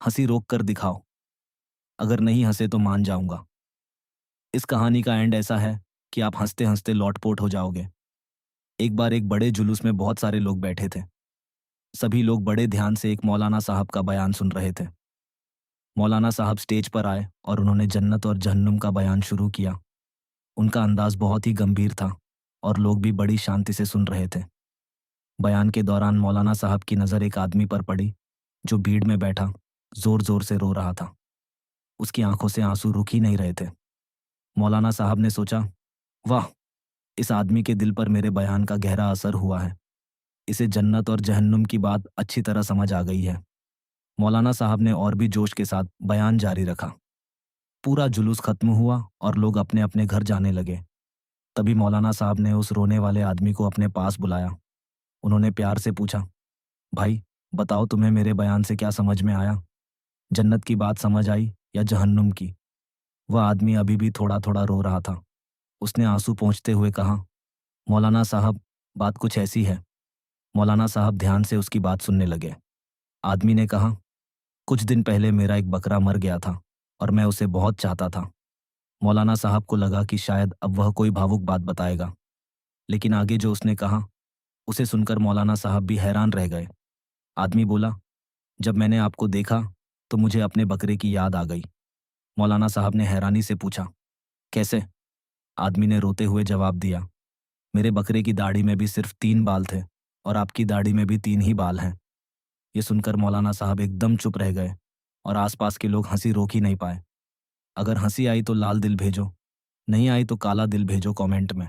हंसी रोक कर दिखाओ, अगर नहीं हंसे तो मान जाऊंगा। इस कहानी का एंड ऐसा है कि आप हंसते हंसते लौटपोट हो जाओगे। एक बार एक बड़े जुलूस में बहुत सारे लोग बैठे थे। सभी लोग बड़े ध्यान से एक मौलाना साहब का बयान सुन रहे थे। मौलाना साहब स्टेज पर आए और उन्होंने जन्नत और जहन्नुम का बयान शुरू किया। उनका अंदाज बहुत ही गंभीर था और लोग भी बड़ी शांति से सुन रहे थे। बयान के दौरान मौलाना साहब की नज़र एक आदमी पर पड़ी जो भीड़ में बैठा जोर जोर से रो रहा था। उसकी आंखों से आंसू रुक ही नहीं रहे थे। मौलाना साहब ने सोचा, वाह, इस आदमी के दिल पर मेरे बयान का गहरा असर हुआ है। इसे जन्नत और जहन्नुम की बात अच्छी तरह समझ आ गई है। मौलाना साहब ने और भी जोश के साथ बयान जारी रखा। पूरा जुलूस खत्म हुआ और लोग अपने अपने घर जाने लगे। तभी मौलाना साहब ने उस रोने वाले आदमी को अपने पास बुलाया। उन्होंने प्यार से पूछा, भाई, बताओ तुम्हें मेरे बयान से क्या समझ में आया? जन्नत की बात समझ आई या जहन्नुम की? वह आदमी अभी भी थोड़ा थोड़ा रो रहा था। उसने आंसू पोंछते हुए कहा, मौलाना साहब, बात कुछ ऐसी है। मौलाना साहब ध्यान से उसकी बात सुनने लगे। आदमी ने कहा, कुछ दिन पहले मेरा एक बकरा मर गया था और मैं उसे बहुत चाहता था। मौलाना साहब को लगा कि शायद अब वह कोई भावुक बात बताएगा, लेकिन आगे जो उसने कहा उसे सुनकर मौलाना साहब भी हैरान रह गए। आदमी बोला, जब मैंने आपको देखा तो मुझे अपने बकरे की याद आ गई। मौलाना साहब ने हैरानी से पूछा, कैसे? आदमी ने रोते हुए जवाब दिया, मेरे बकरे की दाढ़ी में भी सिर्फ 3 बाल थे और आपकी दाढ़ी में भी 3 ही बाल हैं। ये सुनकर मौलाना साहब एकदम चुप रह गए और आसपास के लोग हंसी रोक ही नहीं पाए। अगर हंसी आई तो लाल दिल भेजो, नहीं आई तो काला दिल भेजो कमेंट में।